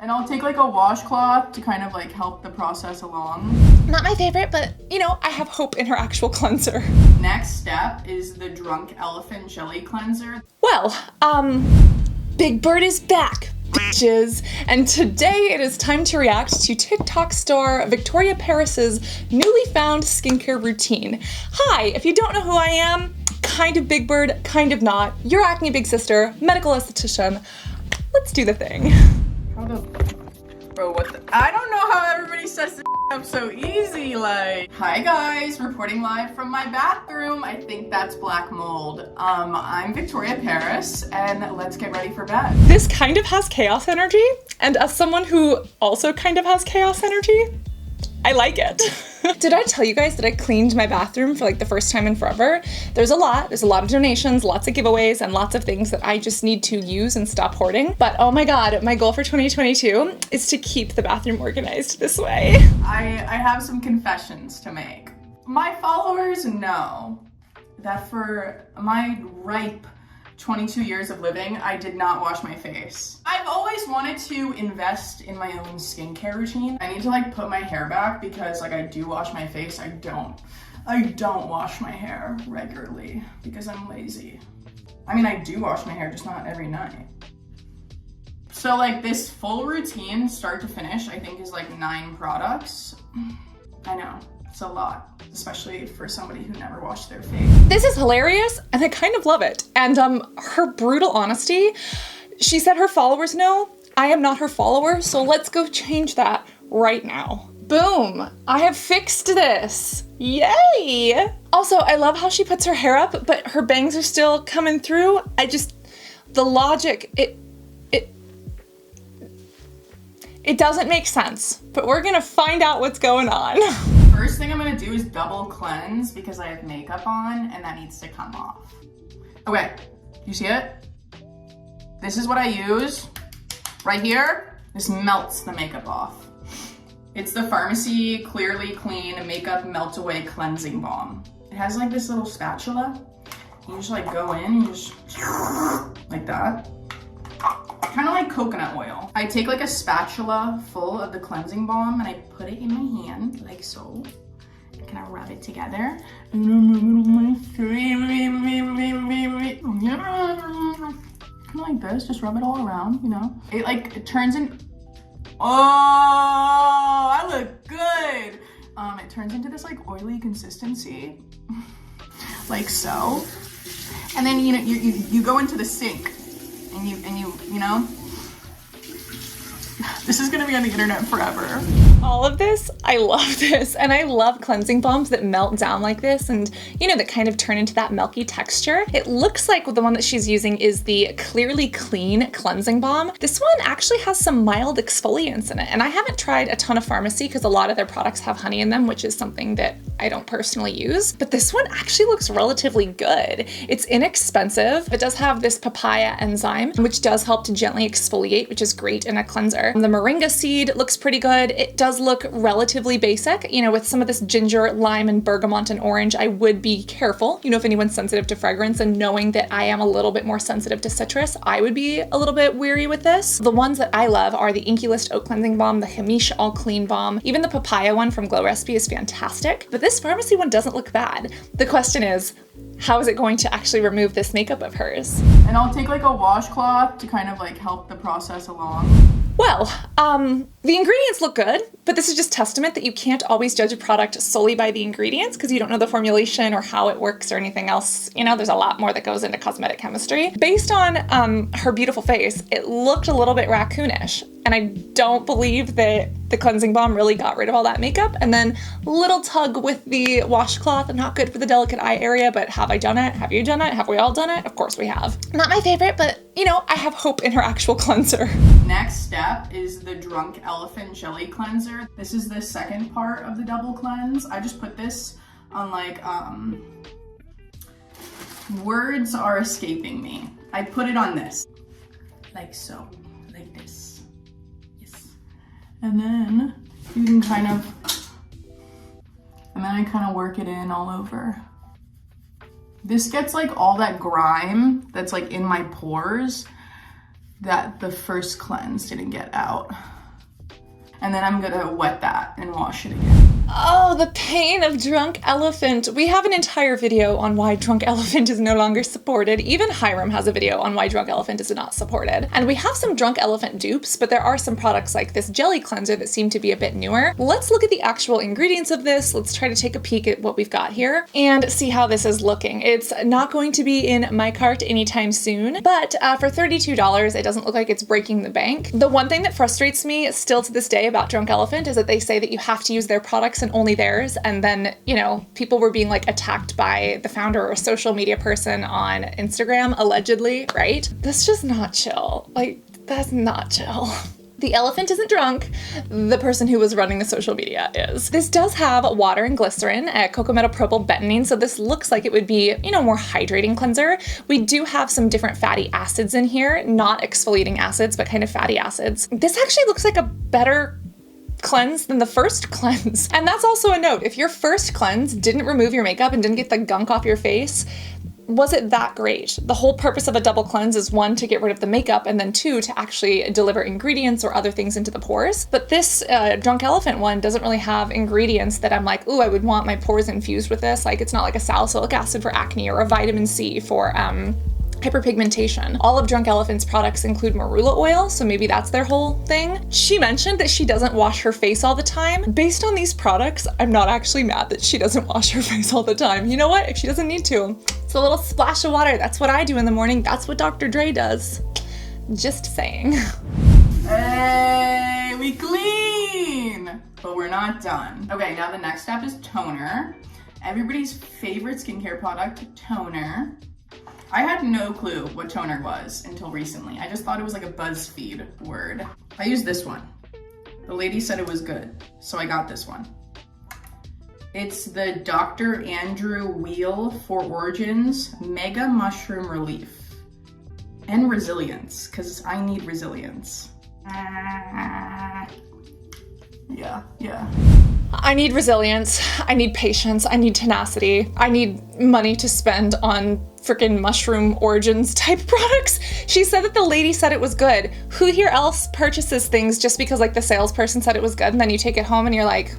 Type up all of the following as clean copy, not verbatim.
And I'll take like a washcloth to kind of like help the process along. Not my favorite, but you know, I have hope in her actual cleanser. Next step is the Drunk Elephant Jelly Cleanser. Well, Big Bird is back, bitches. And today it is time to react to TikTok star Victoria Paris's newly found skincare routine. Hi, if you don't know who I am, kind of Big Bird, kind of not. Your acne big sister, medical esthetician. Let's do the thing. Bro, what the? I don't know how everybody sets this up so easy, like. Hi guys, reporting live from my bathroom. I think that's black mold. I'm Victoria Paris, and let's get ready for bed. This kind of has chaos energy, and as someone who also kind of has chaos energy, I like it. Did I tell you guys that I cleaned my bathroom for like the first time in forever? There's a lot of donations, lots of giveaways, and lots of things that I just need to use and stop hoarding. But oh my God, my goal for 2022 is to keep the bathroom organized this way. I have some confessions to make. My followers know that for my ripe 22 years of living, I did not wash my face. I've always wanted to invest in my own skincare routine. I need to like put my hair back because like I do wash my face. I don't wash my hair regularly because I'm lazy. I mean, I do wash my hair, just not every night. So like this full routine, start to finish, I think is like 9 products. I know. It's a lot, especially for somebody who never washed their face. This is hilarious, and I kind of love it. And her brutal honesty, she said her followers know. I am not her follower, so let's go change that right now. Boom, I have fixed this. Yay! Also, I love how she puts her hair up, but her bangs are still coming through. The logic, it doesn't make sense, but we're gonna find out what's going on. First thing I'm gonna do is double cleanse because I have makeup on and that needs to come off. Okay, you see it? This is what I use right here. This melts the makeup off. It's the Farmacy Clearly Clean Makeup Melt Away Cleansing Balm. It has like this little spatula. You just like go in and just like that. Kind of like coconut oil. I take like a spatula full of the cleansing balm and I put it in my hand like so. And kind of rub it together. Kind of like this, just rub it all around, you know. It turns in, oh, I look good. It turns into this like oily consistency, like so. And then, you know, you go into the sink. And you know, this is gonna be on the internet forever. All of this, I love this. And I love cleansing balms that melt down like this and, you know, that kind of turn into that milky texture. It looks like the one that she's using is the Clearly Clean Cleansing Balm. This one actually has some mild exfoliants in it. And I haven't tried a ton of Farmacy because a lot of their products have honey in them, which is something that I don't personally use. But this one actually looks relatively good. It's inexpensive. It does have this Papaya enzyme, which does help to gently exfoliate, which is great in a cleanser. The moringa seed looks pretty good. It does look relatively basic. You know, with some of this ginger, lime, and bergamot and orange, I would be careful. You know, if anyone's sensitive to fragrance, and knowing that I am a little bit more sensitive to citrus, I would be a little bit weary with this. The ones that I love are the INKEY List Oat Cleansing Balm, the Heimish All Clean Balm. Even the Papaya one from Glow Recipe is fantastic, but this Farmacy one doesn't look bad. The question is, how is it going to actually remove this makeup of hers? And I'll take like a washcloth to kind of like help the process along. Well, the ingredients look good, but this is just testament that you can't always judge a product solely by the ingredients because you don't know the formulation or how it works or anything else. You know, there's a lot more that goes into cosmetic chemistry. Based on her beautiful face, it looked a little bit raccoonish, and I don't believe that the cleansing balm really got rid of all that makeup. And then little tug with the washcloth, not good for the delicate eye area, but have I done it? Have you done it? Have we all done it? Of course we have. Not my favorite, but you know, I have hope in her actual cleanser. Next step is the Drunk Elephant Jelly Cleanser. This is the second part of the double cleanse. I just put this on like, words are escaping me. I put it on this, like so, like this, yes. And then you can kind of, and then I kind of work it in all over. This gets like all that grime that's like in my pores that the first cleanse didn't get out. And then I'm gonna wet that and wash it again. Oh, the pain of Drunk Elephant. We have an entire video on why Drunk Elephant is no longer supported. Even Hiram has a video on why Drunk Elephant is not supported. And we have some Drunk Elephant dupes, but there are some products like this jelly cleanser that seem to be a bit newer. Let's look at the actual ingredients of this. Let's try to take a peek at what we've got here and see how this is looking. It's not going to be in my cart anytime soon, but for $32, it doesn't look like it's breaking the bank. The one thing that frustrates me still to this day about Drunk Elephant is that they say that you have to use their products and only theirs, and then, you know, people were being like attacked by the founder or a social media person on Instagram, allegedly, right? That's just not chill. Like, that's not chill. The elephant isn't drunk, the person who was running the social media is. This does have water and glycerin, cocamidopropylbenzene, so this looks like it would be, you know, more hydrating cleanser. We do have some different fatty acids in here, not exfoliating acids, but kind of fatty acids. This actually looks like a better cleanse than the first cleanse. And that's also a note. If your first cleanse didn't remove your makeup and didn't get the gunk off your face, was it that great? The whole purpose of a double cleanse is one, to get rid of the makeup, and then two, to actually deliver ingredients or other things into the pores. But this Drunk Elephant one doesn't really have ingredients that I'm like, ooh, I would want my pores infused with this. Like, it's not like a salicylic acid for acne or a vitamin C for hyperpigmentation. All of Drunk Elephant's products include marula oil, so maybe that's their whole thing. She mentioned that she doesn't wash her face all the time. Based on these products, I'm not actually mad that she doesn't wash her face all the time. You know what? If she doesn't need to, it's a little splash of water. That's what I do in the morning. That's what Dr. Dre does. Just saying. Hey, we clean! But we're not done. Okay, now the next step is toner. Everybody's favorite skincare product, toner. I had no clue what toner was until recently. I just thought it was like a BuzzFeed word. I used this one. The lady said it was good, so I got this one. It's the Dr. Andrew Wheel for Origins Mega Mushroom Relief. And resilience, because I need resilience. Yeah. I need resilience, I need patience, I need tenacity, I need money to spend on freaking mushroom origins type products. She said that the lady said it was good. Who here else purchases things just because like the salesperson said it was good, and then you take it home and you're like,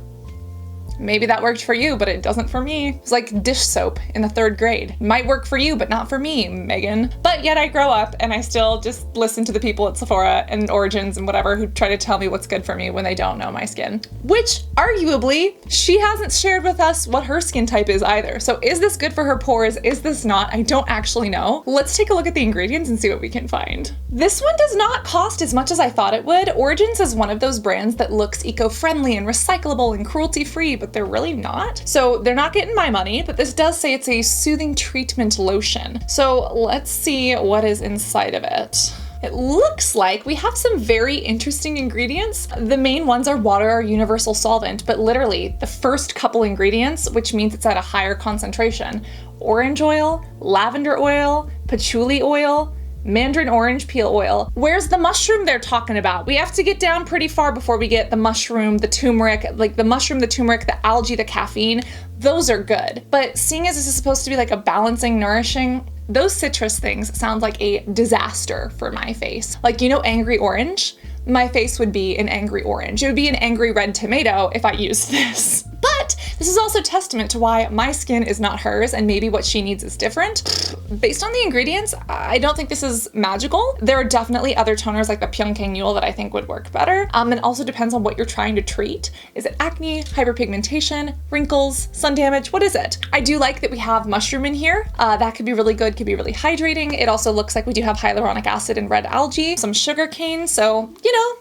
maybe that worked for you, but it doesn't for me. It's like dish soap in the 3rd grade. Might work for you, but not for me, Megan. But yet I grow up and I still just listen to the people at Sephora and Origins and whatever who try to tell me what's good for me when they don't know my skin. Which, arguably, she hasn't shared with us what her skin type is either. So is this good for her pores? Is this not? I don't actually know. Let's take a look at the ingredients and see what we can find. This one does not cost as much as I thought it would. Origins is one of those brands that looks eco-friendly and recyclable and cruelty-free, but they're really not. So they're not getting my money, but this does say it's a soothing treatment lotion. So let's see what is inside of it. It looks like we have some very interesting ingredients. The main ones are water or universal solvent, but literally the first couple ingredients, which means it's at a higher concentration: orange oil, lavender oil, patchouli oil, mandarin orange peel oil. Where's the mushroom they're talking about? We have to get down pretty far before we get the mushroom, the turmeric, like the mushroom, the turmeric, the algae, the caffeine. Those are good. But seeing as this is supposed to be like a balancing, nourishing, those citrus things sound like a disaster for my face. Like, you know, angry orange? My face would be an angry orange. It would be an angry red tomato if I used this. But this is also testament to why my skin is not hers and maybe what she needs is different. Based on the ingredients, I don't think this is magical. There are definitely other toners like the Pyunkang Mule that I think would work better. It also depends on what you're trying to treat. Is it acne, hyperpigmentation, wrinkles, sun damage? What is it? I do like that we have mushroom in here. That could be really good, could be really hydrating. It also looks like we do have hyaluronic acid and red algae, some sugar cane, so, you know,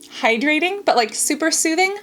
hydrating, but like super soothing.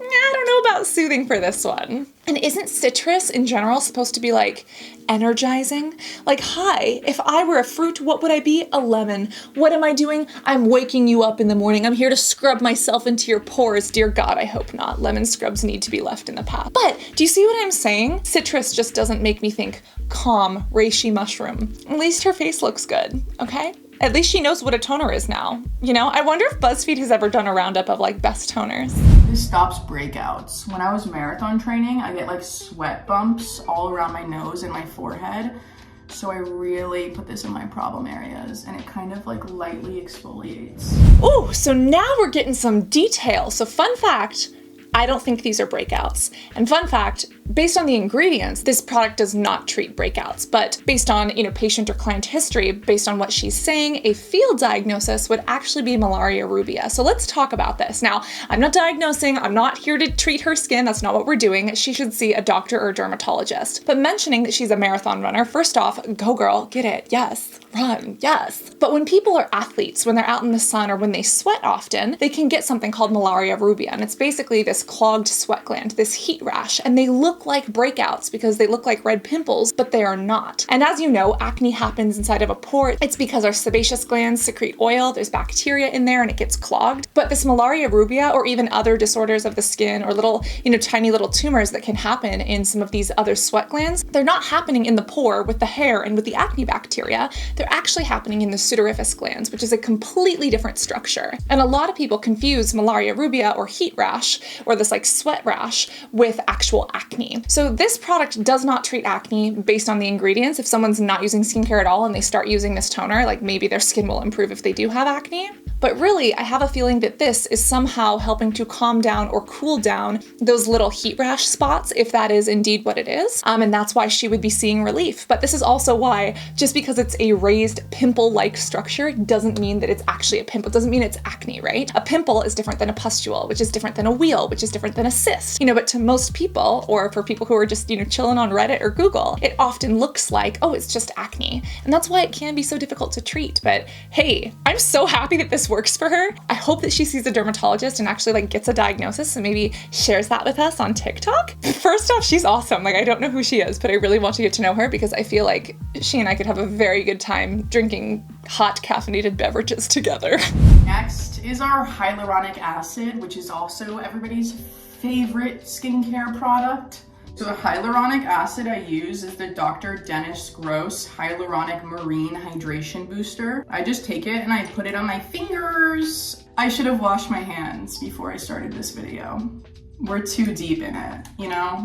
I don't know about soothing for this one. And isn't citrus in general supposed to be like energizing? Like, hi, if I were a fruit, what would I be? A lemon. What am I doing? I'm waking you up in the morning. I'm here to scrub myself into your pores. Dear God, I hope not. Lemon scrubs need to be left in the past. But do you see what I'm saying? Citrus just doesnst make me think calm, reishi mushroom. At least her face looks good, okay? At least she knows what a toner is now. You know, I wonder if BuzzFeed has ever done a roundup of like best toners. This stops breakouts. When I was marathon training, I get like sweat bumps all around my nose and my forehead. So I really put this in my problem areas, and it kind of like lightly exfoliates. Oh, so now we're getting some detail. So fun fact, I don't think these are breakouts. And fun fact, based on the ingredients, this product does not treat breakouts, but based on, patient or client history, based on what she's saying, a field diagnosis would actually be malaria rubia. So let's talk about this. Now, I'm not diagnosing, I'm not here to treat her skin, that's not what we're doing. She should see a doctor or dermatologist. But mentioning that she's a marathon runner, first off, go girl, get it, yes, run, yes. But when people are athletes, when they're out in the sun or when they sweat often, they can get something called malaria rubia, and it's basically this clogged sweat gland, this heat rash, and they look like breakouts because they look like red pimples, but they are not. And as you know, acne happens inside of a pore. It's because our sebaceous glands secrete oil, there's bacteria in there, and it gets clogged. But this malaria rubia, or even other disorders of the skin, or little, tiny little tumors that can happen in some of these other sweat glands, they're not happening in the pore with the hair and with the acne bacteria. They're actually happening in the sudoriferous glands, which is a completely different structure. And a lot of people confuse malaria rubia or heat rash, or this like sweat rash, with actual acne. So this product does not treat acne based on the ingredients. If someone's not using skincare at all and they start using this toner, like maybe their skin will improve if they do have acne. But really, I have a feeling that this is somehow helping to calm down or cool down those little heat rash spots, if that is indeed what it is. And that's why she would be seeing relief. But this is also why, just because it's a raised pimple-like structure doesn't mean that it's actually a pimple. It doesn't mean it's acne, right? A pimple is different than a pustule, which is different than a wheal, which is different than a cyst. But to most people, or for people who are just, chilling on Reddit or Google, it often looks like, oh, it's just acne. And that's why it can be so difficult to treat. But hey, I'm so happy that this works for her. I hope that she sees a dermatologist and actually gets a diagnosis and maybe shares that with us on TikTok. First off, she's awesome. I don't know who she is, but I really want to get to know her because I feel like she and I could have a very good time drinking hot caffeinated beverages together. Next is our hyaluronic acid, which is also everybody's favorite skincare product. So the hyaluronic acid I use is the Dr. Dennis Gross Hyaluronic Marine Hydration Booster. I just take it and I put it on my fingers. I should have washed my hands before I started this video. We're too deep in it,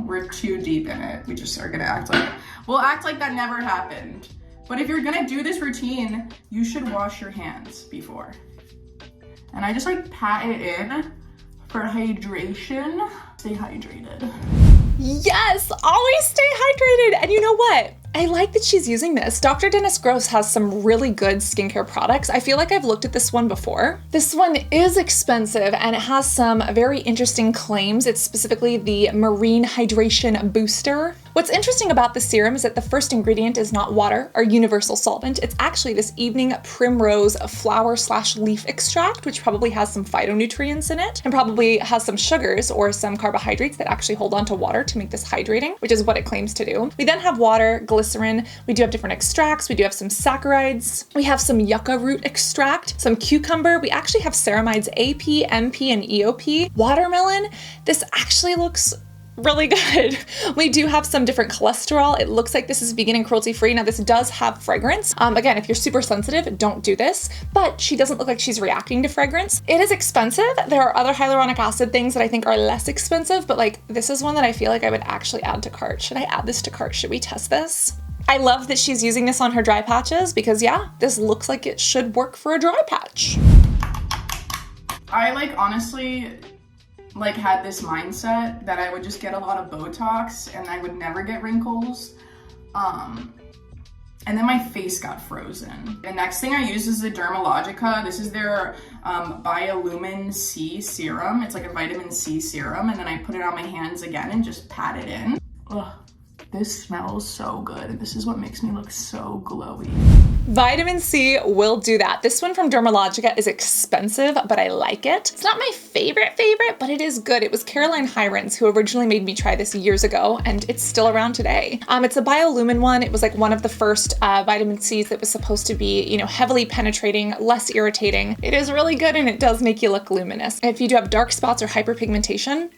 We're too deep in it. We just are gonna we'll act like that never happened. But if you're gonna do this routine, you should wash your hands before. And I just pat it in for hydration. Stay hydrated. Yes, always stay hydrated. And you know what? I like that she's using this. Dr. Dennis Gross has some really good skincare products. I feel like I've looked at this one before. This one is expensive and it has some very interesting claims. It's specifically the Marine Hydration Booster. What's interesting about the serum is that the first ingredient is not water or universal solvent. It's actually this evening primrose flower/leaf extract, which probably has some phytonutrients in it and probably has some sugars or some carbohydrates that actually hold on to water to make this hydrating, which is what it claims to do. We then have water, glycerin. We do have different extracts. We do have some saccharides. We have some yucca root extract, some cucumber. We actually have ceramides AP, MP, and EOP. Watermelon. This actually looks really good. We do have some different cholesterol. It looks like this is vegan and cruelty-free. Now this does have fragrance. Again, if you're super sensitive, don't do this, but she doesn't look like she's reacting to fragrance. It is expensive. There are other hyaluronic acid things that I think are less expensive, but this is one that I feel like I would actually add to cart. Should I add this to cart? Should we test this? I love that she's using this on her dry patches because yeah, this looks like it should work for a dry patch. I honestly had this mindset that I would just get a lot of Botox and I would never get wrinkles. And then my face got frozen. The next thing I use is the Dermalogica. This is their Biolumin-C serum. It's like a vitamin C serum. And then I put it on my hands again and just pat it in. Ugh. This smells so good. This is what makes me look so glowy. Vitamin C will do that. This one from Dermalogica is expensive, but I like it. It's not my favorite, but it is good. It was Caroline Hirons who originally made me try this years ago, and it's still around today. It's a Biolumin one. It was one of the first vitamin C's that was supposed to be, heavily penetrating, less irritating. It is really good, and it does make you look luminous. If you do have dark spots or hyperpigmentation,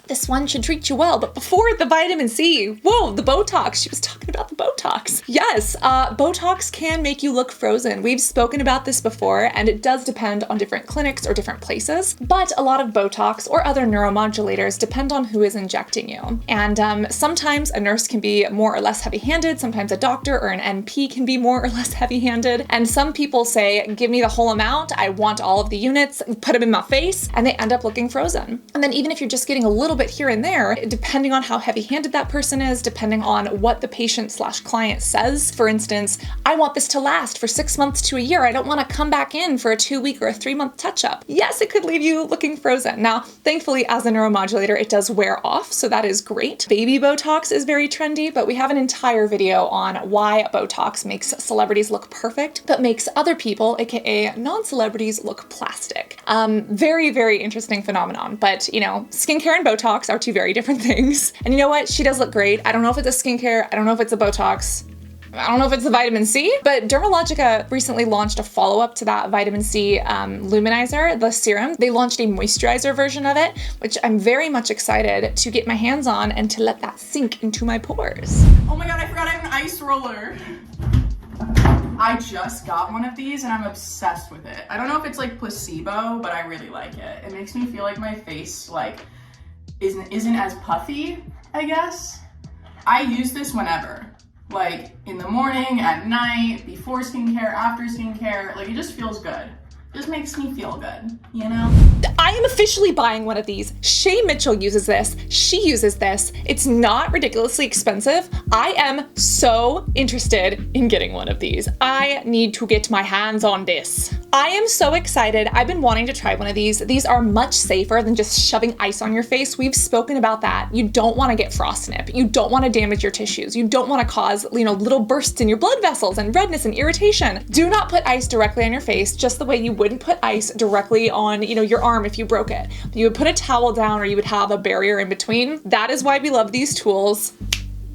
This one should treat you well. But before the vitamin C, whoa, the Botox. She was talking about the Botox. Yes, Botox can make you look frozen. We've spoken about this before, and it does depend on different clinics or different places. But a lot of Botox or other neuromodulators depend on who is injecting you. And sometimes a nurse can be more or less heavy-handed. Sometimes a doctor or an NP can be more or less heavy-handed. And some people say, give me the whole amount. I want all of the units, put them in my face, and they end up looking frozen. And then even if you're just getting a little bit here and there, depending on how heavy-handed that person is, depending on what the patient/client says. For instance, I want this to last for 6 months to a year. I don't want to come back in for a 2-week or a 3-month touch-up. Yes, it could leave you looking frozen. Now, thankfully, as a neuromodulator, it does wear off, so that is great. Baby Botox is very trendy, but we have an entire video on why Botox makes celebrities look perfect, but makes other people, aka non-celebrities, look plastic. Very, very interesting phenomenon, but you know, skincare and Botox are two very different things. And you know what? She does look great. I don't know if it's a skincare, I don't know if it's a Botox, I don't know if it's the vitamin C, but Dermalogica recently launched a follow-up to that vitamin C luminizer, the serum. They launched a moisturizer version of it, which I'm very much excited to get my hands on and to let that sink into my pores. Oh my god, I forgot I have an ice roller. I just got one of these and I'm obsessed with it. I don't know if it's like placebo, but I really like it. It makes me feel like my face like isn't as puffy, I guess. I use this whenever. Like in the morning, at night, before skincare, after skincare, like it just feels good. Just makes me feel good, you know? I am officially buying one of these. Shay Mitchell uses this. She uses this. It's not ridiculously expensive. I am so interested in getting one of these. I need to get my hands on this. I am so excited. I've been wanting to try one of these. These are much safer than just shoving ice on your face. We've spoken about that. You don't want to get frostnip. You don't want to damage your tissues. You don't want to cause, you know, little bursts in your blood vessels and redness and irritation. Do not put ice directly on your face, just the way you wouldn't put ice directly on, you know, your arm if you broke it. You would put a towel down or you would have a barrier in between. That is why we love these tools.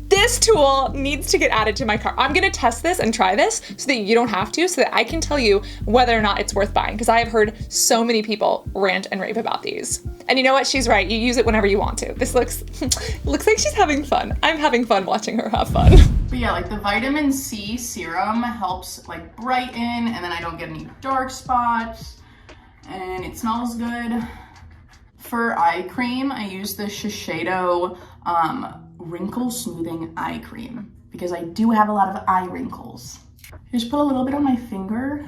This tool needs to get added to my cart. I'm gonna test this and try this so that you don't have to, so that I can tell you whether or not it's worth buying, because I have heard so many people rant and rave about these. And you know what? She's right. You use it whenever you want to. This looks like she's having fun. I'm having fun watching her have fun. But yeah, like the vitamin C serum helps like brighten, and then I don't get any dark spots, and it smells good. For eye cream, I use the Shiseido wrinkle smoothing eye cream because I do have a lot of eye wrinkles. I just put a little bit on my finger,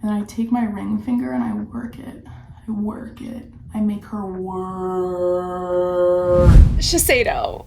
and then I take my ring finger and I work it. I make her work. Shiseido.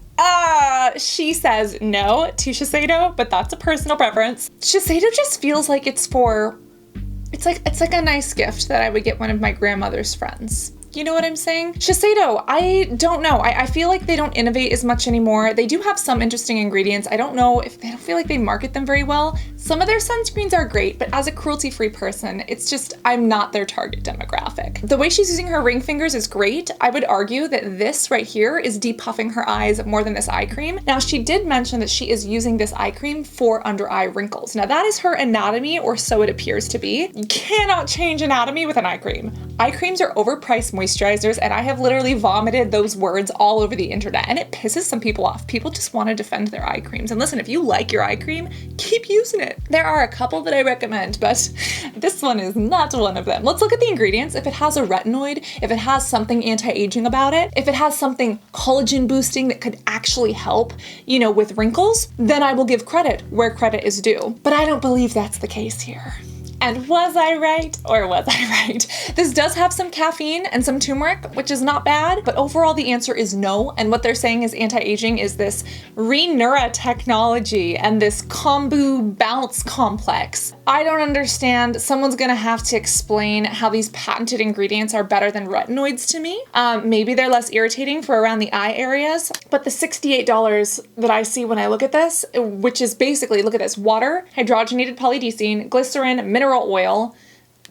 She says no to Shiseido, but that's a personal preference. Shiseido just feels like it's like a nice gift that I would get one of my grandmother's friends. You know what I'm saying? Shiseido, I don't know. I feel like they don't innovate as much anymore. They do have some interesting ingredients. I don't know if they don't feel like they market them very well. Some of their sunscreens are great, but as a cruelty-free person, it's just, I'm not their target demographic. The way she's using her ring fingers is great. I would argue that this right here is depuffing her eyes more than this eye cream. Now, she did mention that she is using this eye cream for under eye wrinkles. Now, that is her anatomy, or so it appears to be. You cannot change anatomy with an eye cream. Eye creams are overpriced moisturizers, and I have literally vomited those words all over the internet, and it pisses some people off. People just want to defend their eye creams. And listen, if you like your eye cream, keep using it. There are a couple that I recommend, but this one is not one of them. Let's look at the ingredients. If it has a retinoid, if it has something anti-aging about it, if it has something collagen boosting that could actually help, you know, with wrinkles, then I will give credit where credit is due. But I don't believe that's the case here. And was I right, or was I right? This does have some caffeine and some turmeric, which is not bad, but overall the answer is no. And what they're saying is anti-aging is this Renura technology and this kombu bounce complex. I don't understand. Someone's gonna have to explain how these patented ingredients are better than retinoids to me. Maybe they're less irritating for around the eye areas, but the $68 that I see when I look at this, which is basically, look at this, water, hydrogenated polydeucine, glycerin, mineral oil,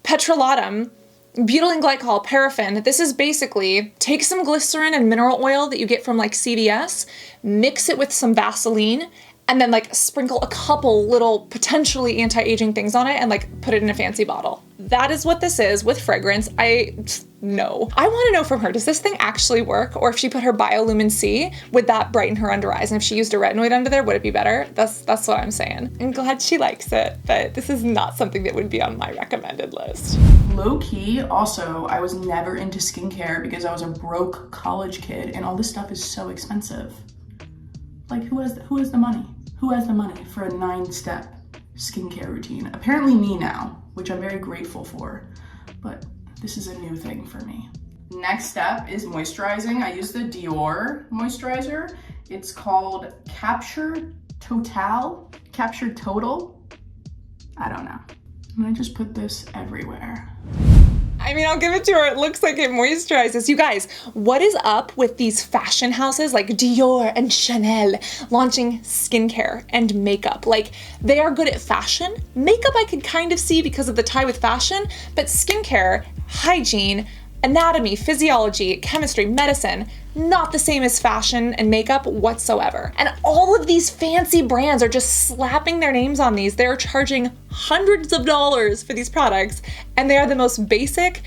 petrolatum, butylene glycol, paraffin. This is basically, take some glycerin and mineral oil that you get from like CVS, mix it with some Vaseline, and then like sprinkle a couple little potentially anti-aging things on it and like put it in a fancy bottle. That is what this is with fragrance. No. I want to know from her, does this thing actually work? Or if she put her Biolumin-C, would that brighten her under eyes? And if she used a retinoid under there, would it be better? That's what I'm saying. I'm glad she likes it, but this is not something that would be on my recommended list. Low key, also, I was never into skincare because I was a broke college kid and all this stuff is so expensive. Like, who has the money? Who has the money for a 9-step skincare routine? Apparently me now, which I'm very grateful for, but this is a new thing for me. Next step is moisturizing. I use the Dior moisturizer. It's called Capture Totale. I don't know. And I just put this everywhere. I mean, I'll give it to her. It looks like it moisturizes. You guys, what is up with these fashion houses like Dior and Chanel launching skincare and makeup? Like, they are good at fashion. Makeup I could kind of see because of the tie with fashion, but skincare, hygiene, anatomy, physiology, chemistry, medicine, not the same as fashion and makeup whatsoever. And all of these fancy brands are just slapping their names on these. They're charging hundreds of dollars for these products, and they are the most basic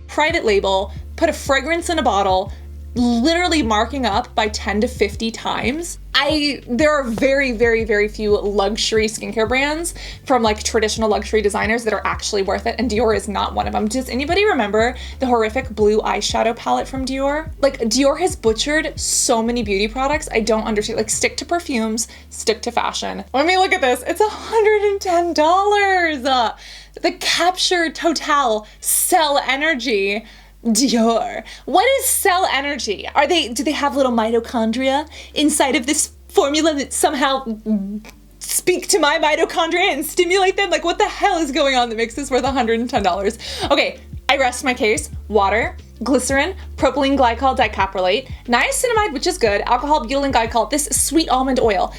private label, put a fragrance in a bottle, literally marking up by 10 to 50 times. There are very, very, very few luxury skincare brands from like traditional luxury designers that are actually worth it, and Dior is not one of them. Does anybody remember the horrific blue eyeshadow palette from Dior? Like, Dior has butchered so many beauty products. I don't understand. Like, stick to perfumes, stick to fashion. Let me look at this. It's $110. The Capture Totale Cell Energy Dior. What is cell energy? Do they have little mitochondria inside of this formula that somehow speak to my mitochondria and stimulate them? Like, what the hell is going on that makes this worth $110? Okay, I rest my case. Water, glycerin, propylene glycol dicaprolate, niacinamide, which is good, alcohol, butylene glycol, this sweet almond oil,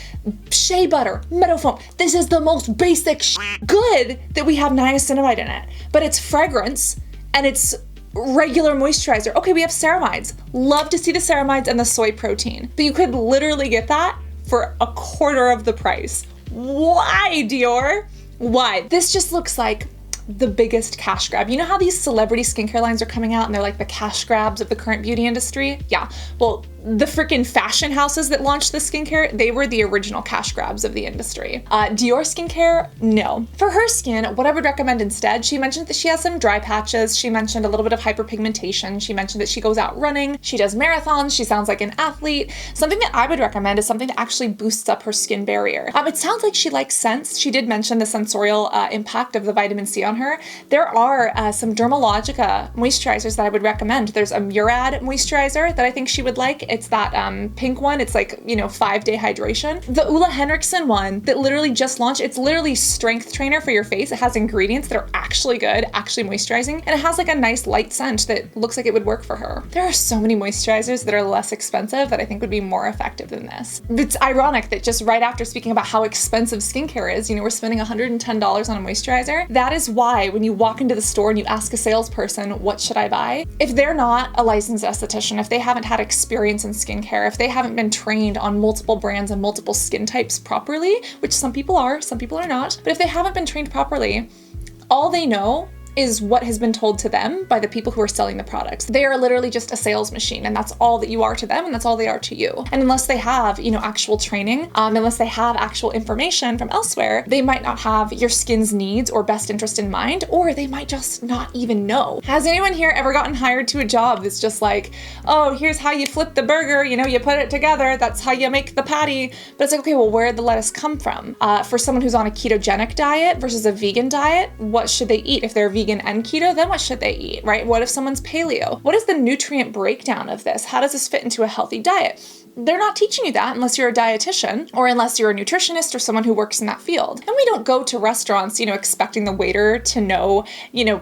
shea butter, meadow foam. This is the most basic good that we have niacinamide in it, but it's fragrance and it's regular moisturizer. Okay, we have ceramides. Love to see the ceramides and the soy protein, but you could literally get that for a quarter of the price. Why, Dior? Why? This just looks like the biggest cash grab. You know how these celebrity skincare lines are coming out and they're like the cash grabs of the current beauty industry? Yeah, well, the freaking fashion houses that launched the skincare, they were the original cash grabs of the industry. Dior skincare, no. For her skin, what I would recommend instead, she mentioned that she has some dry patches. She mentioned a little bit of hyperpigmentation. She mentioned that she goes out running. She does marathons. She sounds like an athlete. Something that I would recommend is something that actually boosts up her skin barrier. It sounds like she likes scents. She did mention the sensorial impact of the vitamin C on her. There are some Dermalogica moisturizers that I would recommend. There's a Murad moisturizer that I think she would like. It's that pink one. It's like, 5-day hydration. The Olehenriksen one that literally just launched, it's literally strength trainer for your face. It has ingredients that are actually good, actually moisturizing, and it has like a nice light scent that looks like it would work for her. There are so many moisturizers that are less expensive that I think would be more effective than this. It's ironic that just right after speaking about how expensive skincare is, we're spending $110 on a moisturizer. That is why when you walk into the store and you ask a salesperson, what should I buy? If they're not a licensed esthetician, if they haven't had experience in skincare, if they haven't been trained on multiple brands and multiple skin types properly, which some people are not, but if they haven't been trained properly, all they know is what has been told to them by the people who are selling the products. They are literally just a sales machine, and that's all that you are to them, and that's all they are to you. And unless they have, actual training, unless they have actual information from elsewhere, they might not have your skin's needs or best interest in mind, or they might just not even know. Has anyone here ever gotten hired to a job that's just like, oh, here's how you flip the burger, you put it together, that's how you make the patty, but it's like, okay, well, where did the lettuce come from? For someone who's on a ketogenic diet versus a vegan diet, what should they eat? If they're vegan and keto, then what should they eat, right? What if someone's paleo? What is the nutrient breakdown of this? How does this fit into a healthy diet? They're not teaching you that unless you're a dietitian or unless you're a nutritionist or someone who works in that field. And we don't go to restaurants, expecting the waiter to know,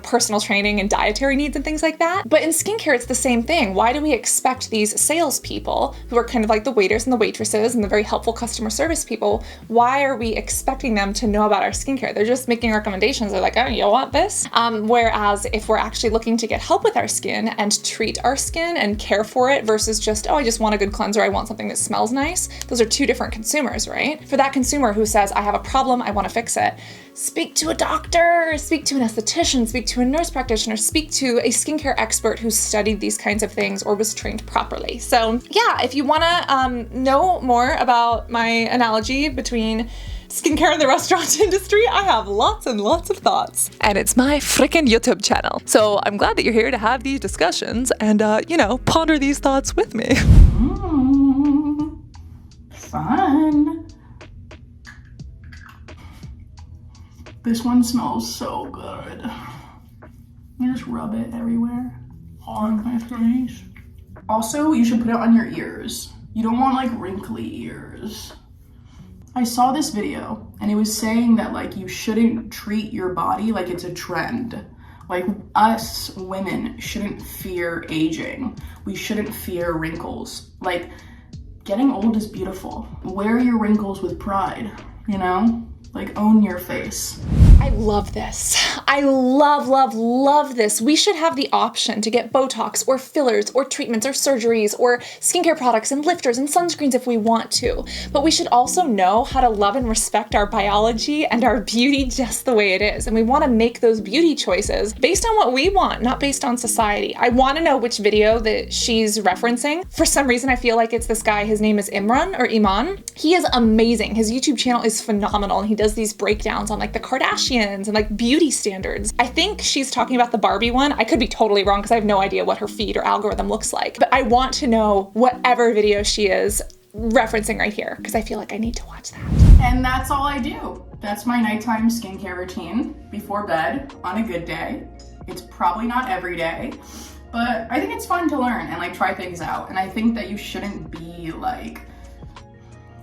personal training and dietary needs and things like that. But in skincare, it's the same thing. Why do we expect these salespeople who are kind of like the waiters and the waitresses and the very helpful customer service people? Why are we expecting them to know about our skincare? They're just making recommendations. They're like, oh, you want this? Whereas if we're actually looking to get help with our skin and treat our skin and care for it versus just, oh, I just want a good cleanser, I want something that smells nice, those are two different consumers, right? For that consumer who says, I have a problem, I want to fix it, speak to a doctor, speak to an esthetician, speak to a nurse practitioner, speak to a skincare expert who's studied these kinds of things or was trained properly. So yeah, if you want to know more about my analogy between skincare and the restaurant industry, I have lots and lots of thoughts. And it's my freaking YouTube channel. So I'm glad that you're here to have these discussions and, you know, ponder these thoughts with me. Fun. This one smells so good. I just rub it everywhere on my face. Also, you should put it on your ears. You don't want like wrinkly ears. I saw this video and it was saying that like you shouldn't treat your body like it's a trend. Like us women shouldn't fear aging. We shouldn't fear wrinkles. Like getting old is beautiful. Wear your wrinkles with pride, you know? Like own your face. I love this. I love this. We should have the option to get Botox or fillers or treatments or surgeries or skincare products and lifters and sunscreens if we want to. But we should also know how to love and respect our biology and our beauty just the way it is. And we want to make those beauty choices based on what we want, not based on society. I want to know which video that she's referencing. For some reason, I feel like it's this guy. His name is Imran or Iman. He is amazing. His YouTube channel is phenomenal. He does these breakdowns on like the Kardashians and like beauty standards. I think she's talking about the Barbie one. I could be totally wrong because I have no idea what her feed or algorithm looks like, but I want to know whatever video she is referencing right here because I feel like I need to watch that. And that's all I do. That's my nighttime skincare routine before bed on a good day. It's probably not every day, but I think it's fun to learn and like try things out. And I think that you shouldn't be like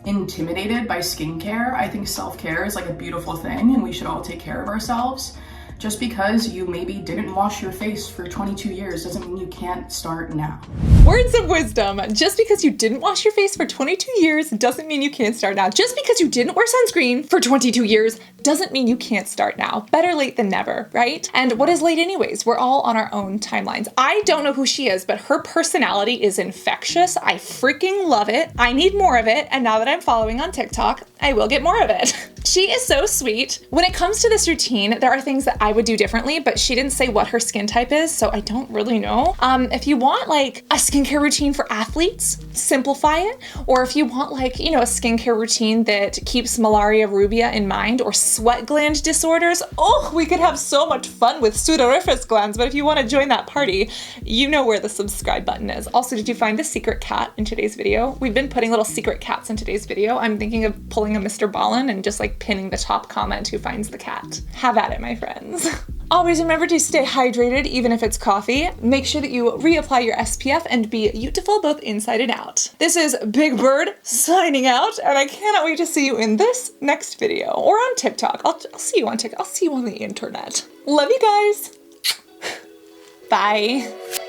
intimidated by skincare. I think self-care is like a beautiful thing and we should all take care of ourselves. Just because you maybe didn't wash your face for 22 years doesn't mean you can't start now. Words of wisdom. Just because you didn't wash your face for 22 years doesn't mean you can't start now. Just because you didn't wear sunscreen for 22 years doesn't mean you can't start now. Better late than never, right? And what is late anyways? We're all on our own timelines. I don't know who she is, but her personality is infectious. I freaking love it. I need more of it. And now that I'm following on TikTok, I will get more of it. She is so sweet. When it comes to this routine, there are things that I would do differently, but she didn't say what her skin type is, so I don't really know. If you want like a skincare routine for athletes, simplify it. Or if you want like, you know, a skincare routine that keeps malaria rubia in mind or sweat gland disorders, oh, we could have so much fun with sudoriferous glands, but if you want to join that party, you know where the subscribe button is. Also, did you find the secret cat in today's video? We've been putting little secret cats in today's video. I'm thinking of pulling a Mr. Ballin and just like pinning the top comment who finds the cat. Have at it, my friends. Always remember to stay hydrated, even if it's coffee. Make sure that you reapply your SPF and be beautiful both inside and out. This is Big Bird signing out, and I cannot wait to see you in this next video or on TikTok. I'll see you on TikTok. I'll see you on the internet. Love you guys. Bye.